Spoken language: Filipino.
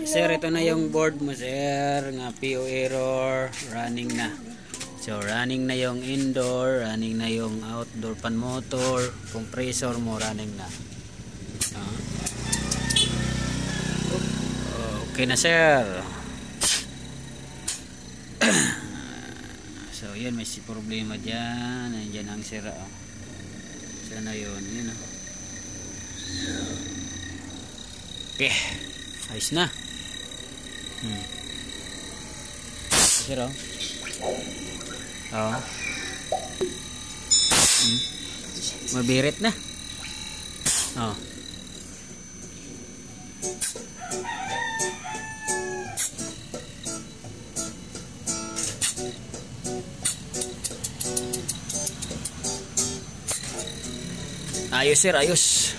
Sir, ito na yung board mo, sir. Nga PO error, running na. So, running na yung indoor, running na yung outdoor pan motor, compressor mo, running na. Okay na, sir. So, yun, may problema dyan. Nandiyan ang sira. Sana yun, yun. Okay, ayos na. Sira. Mabirit na. Ayos, sir, ayos.